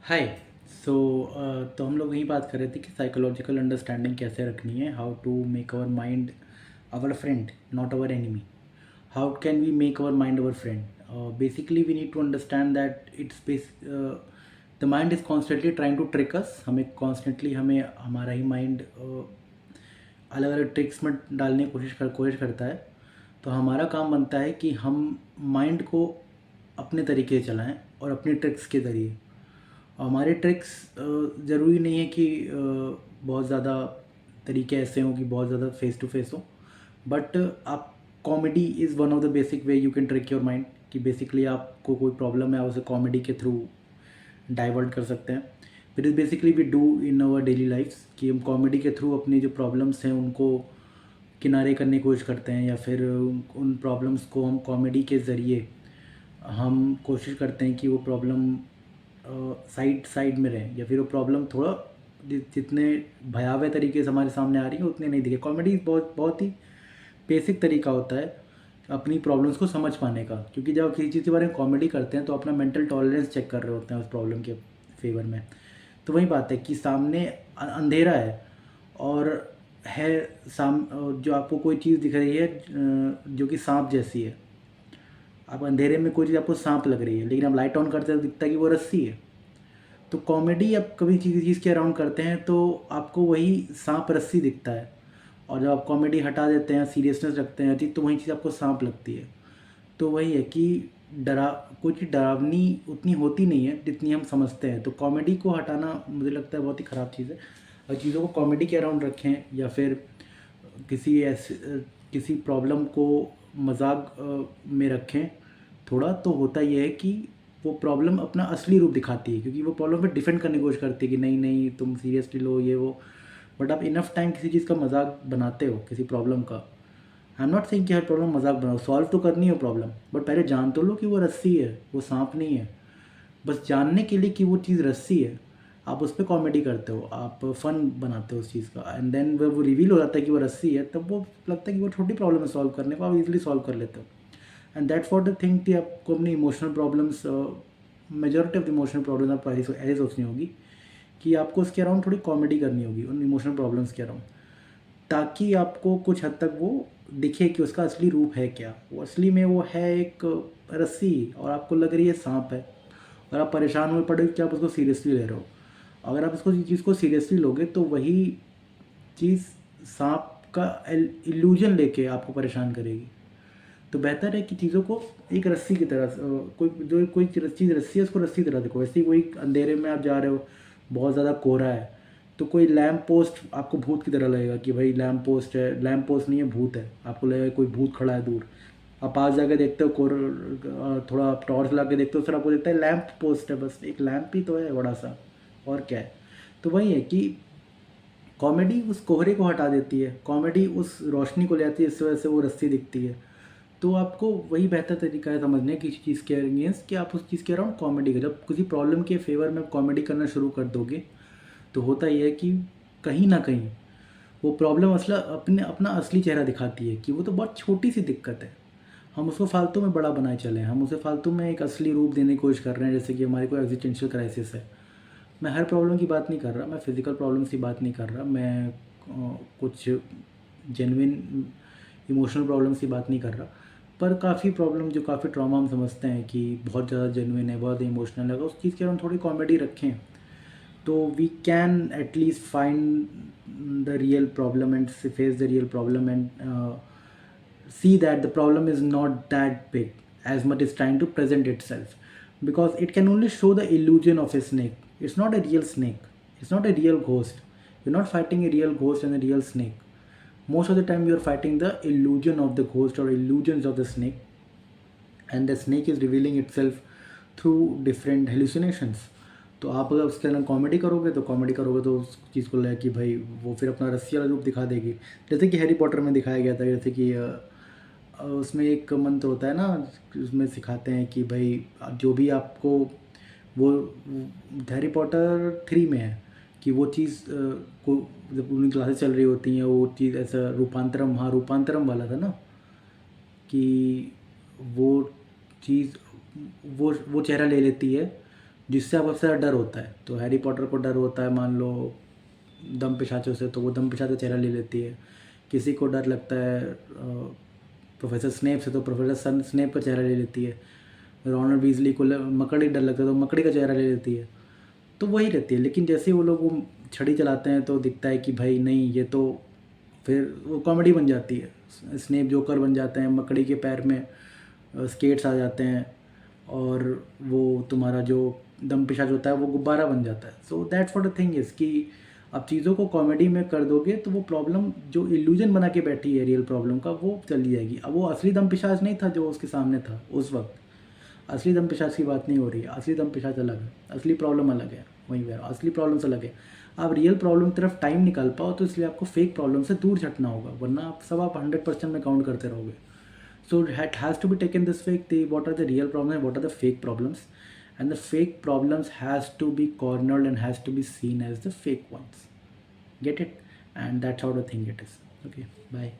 हाय। सो तो हम लोग यही बात कर रहे थे कि साइकोलॉजिकल अंडरस्टैंडिंग कैसे रखनी है, how to make our mind our friend not our enemy. How can we make our mind our friend? Basically we need to understand that the mind is constantly trying to trick us. हमें हमारा ही mind अलग अलग tricks में डालने की कोशिश करता है। तो हमारा काम बनता है कि हम माइंड को अपने तरीके से चलाएं और अपनी ट्रिक्स के ज़रिए। हमारे ट्रिक्स ज़रूरी नहीं है कि बहुत ज़्यादा तरीके ऐसे हों कि बहुत ज़्यादा फेस टू फेस हो, बट आप comedy is one of the basic way you can trick your mind. कि बेसिकली आपको कोई प्रॉब्लम है, उसे कॉमेडी के थ्रू डाइवर्ट कर सकते हैं। It is basically we do in our daily lifes कि हम कॉमेडी के थ्रू अपनी जो प्रॉब्लम्स हैं उनको किनारे करने की कोशिश करते हैं, या फिर उन प्रॉब्लम्स को हम कॉमेडी के ज़रिए हम कोशिश करते हैं कि वो प्रॉब्लम साइड साइड में रहें, या फिर वो प्रॉब्लम थोड़ा जितने भयावह तरीके से हमारे सामने आ रही है उतने नहीं दिखे। कॉमेडी बहुत बहुत ही बेसिक तरीका होता है अपनी प्रॉब्लम्स को समझ पाने का, क्योंकि जब आप किसी चीज़ के बारे में कॉमेडी करते हैं तो अपना मेंटल टॉलरेंस चेक कर रहे होते हैं उस प्रॉब्लम के फेवर में। तो वही बात है कि सामने अंधेरा है और है जो आपको कोई चीज़ दिख रही है जो कि सांप जैसी है। आप अंधेरे में कोई चीज़ आपको सांप लग रही है, लेकिन आप लाइट ऑन करते हैं तो दिखता है कि वो रस्सी है। तो कॉमेडी आप कभी चीज़ के अराउंड करते हैं तो आपको वही सांप रस्सी दिखता है, और जब आप कॉमेडी हटा देते हैं, सीरियसनेस रखते हैं तो वही चीज़ आपको सांप लगती है। तो वही है कि डरा कोई चीज़ डरावनी उतनी होती नहीं है जितनी हम समझते हैं। तो कॉमेडी को हटाना मुझे लगता है बहुत ही ख़राब चीज़ है। और चीज़ों को कॉमेडी के अराउंड रखें, या फिर किसी प्रॉब्लम को मजाक में रखें थोड़ा, तो होता यह है कि वो प्रॉब्लम अपना असली रूप दिखाती है, क्योंकि वो प्रॉब्लम पे डिफेंड करने की कोशिश करती है कि नहीं नहीं तुम सीरियसली लो ये वो। बट आप इनफ टाइम किसी चीज़ का मजाक बनाते हो, किसी प्रॉब्लम का। आई एम नॉट सेइंग कि हर प्रॉब्लम मजाक बनाओ, सॉल्व तो करनी है प्रॉब्लम, बट पहले जान तो लो कि वो रस्सी है, वो सांप नहीं है। बस जानने के लिए कि वो चीज़ रस्सी है आप उस पर कॉमेडी करते हो, आप फन बनाते हो उस चीज़ का, एंड देन वो रिवील हो जाता है कि वो रस्सी है, तब वो लगता है कि वो छोटी प्रॉब्लम है सॉल्व करने को, आप इजीली सॉल्व कर लेते हो। And that's what the thing कि आपको अपनी emotional problems, majority of the emotional problems आपको ऐसे सोचनी होगी कि आपको उसके अराउंड थोड़ी कॉमेडी करनी होगी उन इमोशनल प्रॉब्लम्स के अराउंड, ताकि आपको कुछ हद तक वो दिखे कि उसका असली रूप है क्या। वो असली में वो है एक रस्सी, और आपको लग रही है सांप है, और आप परेशान हुए पड़े कि आप उसको सीरियसली ले रहे हो। अगर आप इसको चीज़ को सीरियसली लोगे तो वही चीज़ सांप का इल्यूजन लेके आपको परेशान करेगी। तो बेहतर है कि चीज़ों को एक रस्सी की तरह कोई चीज़ रस्सी है उसको रस्सी की तरह देखो। वैसे ही कोई अंधेरे में आप जा रहे हो, बहुत ज़्यादा कोहरा है, तो कोई लैम्प पोस्ट आपको भूत की तरह लगेगा कि भाई लैम्प पोस्ट है। लैम्प पोस्ट नहीं है, भूत है। आपको लगेगा कोई भूत खड़ा है दूर। आप पास जाके देखते हो, थोड़ा आप टॉर्च ला के देखते हो, फिर आपको देखता है लैम्प पोस्ट है, बस एक लैम्प ही तो है बड़ा सा, और क्या है। तो वही है कि कॉमेडी उस कोहरे को हटा देती है, कॉमेडी उस रोशनी को ले आती है, इस वजह से वो रस्सी दिखती है। तो आपको वही बेहतर तरीका है समझने किसी चीज़ के अगेंस्ट कि आप उस चीज़ के अराउंड कॉमेडी करें। जब किसी प्रॉब्लम के फेवर में कॉमेडी करना शुरू कर दोगे तो होता ये है कि कहीं ना कहीं वो प्रॉब्लम अपना असली चेहरा दिखाती है कि वो तो बहुत छोटी सी दिक्कत है, हम उसको फालतू में बड़ा बनाए चले, हम उसे फालतू में एक असली रूप देने की कोशिश कर रहे हैं, जैसे कि हमारी कोई एग्जिस्टेंशियल क्राइसिस है। मैं हर प्रॉब्लम की बात नहीं कर रहा, मैं फिज़िकल प्रॉब्लम्स की बात नहीं कर रहा, मैं कुछ जेन्युइन इमोशनल प्रॉब्लम्स की बात नहीं कर रहा, पर काफ़ी प्रॉब्लम जो काफ़ी ट्रॉमा हम समझते हैं कि बहुत ज़्यादा जेन्युइन है, बहुत इमोशनल है, उस चीज़ के हम थोड़ी कॉमेडी रखें तो we can at least find the real problem and face the real problem and see that the problem is not that big as much as trying to present itself, because it can only show the illusion of a snake. It's not a real snake, it's not a real ghost. You're not fighting a real ghost and a real snake. Most of the time you're fighting the illusion of the ghost or illusions of the snake, and the snake is revealing itself through different hallucinations. तो आप अगर उसके अंदर comedy करोगे तो उस चीज़ को ले कि भाई वो फिर अपना रस्सी वाला रूप दिखा देगी, जैसे कि हैरी पॉटर में दिखाया गया था। जैसे कि उसमें एक मंत्र होता है ना, उसमें सिखाते हैं कि भाई जो भी आपको वो हैरी पॉटर 3 में है कि वो चीज़ को जब उनकी क्लासेस चल रही होती हैं, वो चीज़ ऐसा रूपांतरम, हाँ रूपांतरम वाला था ना, कि वो चीज़ वो चेहरा ले लेती है जिससे आपको सबसे ज़्यादा डर होता है। तो हैरी पॉटर को डर होता है मान लो दम पिशाचों से, तो वो दम पिशाच का चेहरा ले लेती है। किसी को डर लगता है प्रोफेसर स्नेप से, तो प्रोफेसर सन स्नेप का चेहरा ले लेती है। रोनाल्ड वीजली को मकड़ी डर लगता है तो मकड़ी का चेहरा ले लेती है। तो वही रहती है। लेकिन जैसे ही वो लोग वो छड़ी चलाते हैं तो दिखता है कि भाई नहीं, ये तो फिर वो कॉमेडी बन जाती है। स्नेप जोकर बन जाते हैं, मकड़ी के पैर में स्केट्स आ जाते हैं, और वो तुम्हारा जो दम पिशाच होता है वो गुब्बारा बन जाता है। So that's what the thing is कि अब चीज़ों को कॉमेडी में कर दोगे तो वो प्रॉब्लम जो इल्यूजन बना के बैठी है रियल प्रॉब्लम का, वो चली जाएगी। अब वो असली दम पिशाच नहीं था जो उसके सामने था उस वक्त। असली दम पिशाच की बात नहीं हो रही है। असली दम पिशाच अलग है, असली प्रॉब्लम अलग है। वहीं पर असली प्रॉब्लम्स अलग है। आप रियल प्रॉब्लम की तरफ टाइम निकाल पाओ तो इसलिए आपको फेक प्रॉब्लम से दूर हटना होगा, वरना आप सब आप 100% में काउंट करते रहोगे। So it has to be taken this way. What are the real problems and what are the fake problems? And the fake problems has to be cornered and has to be seen as the fake ones. Get it? And that's how the thing it is. Okay, bye.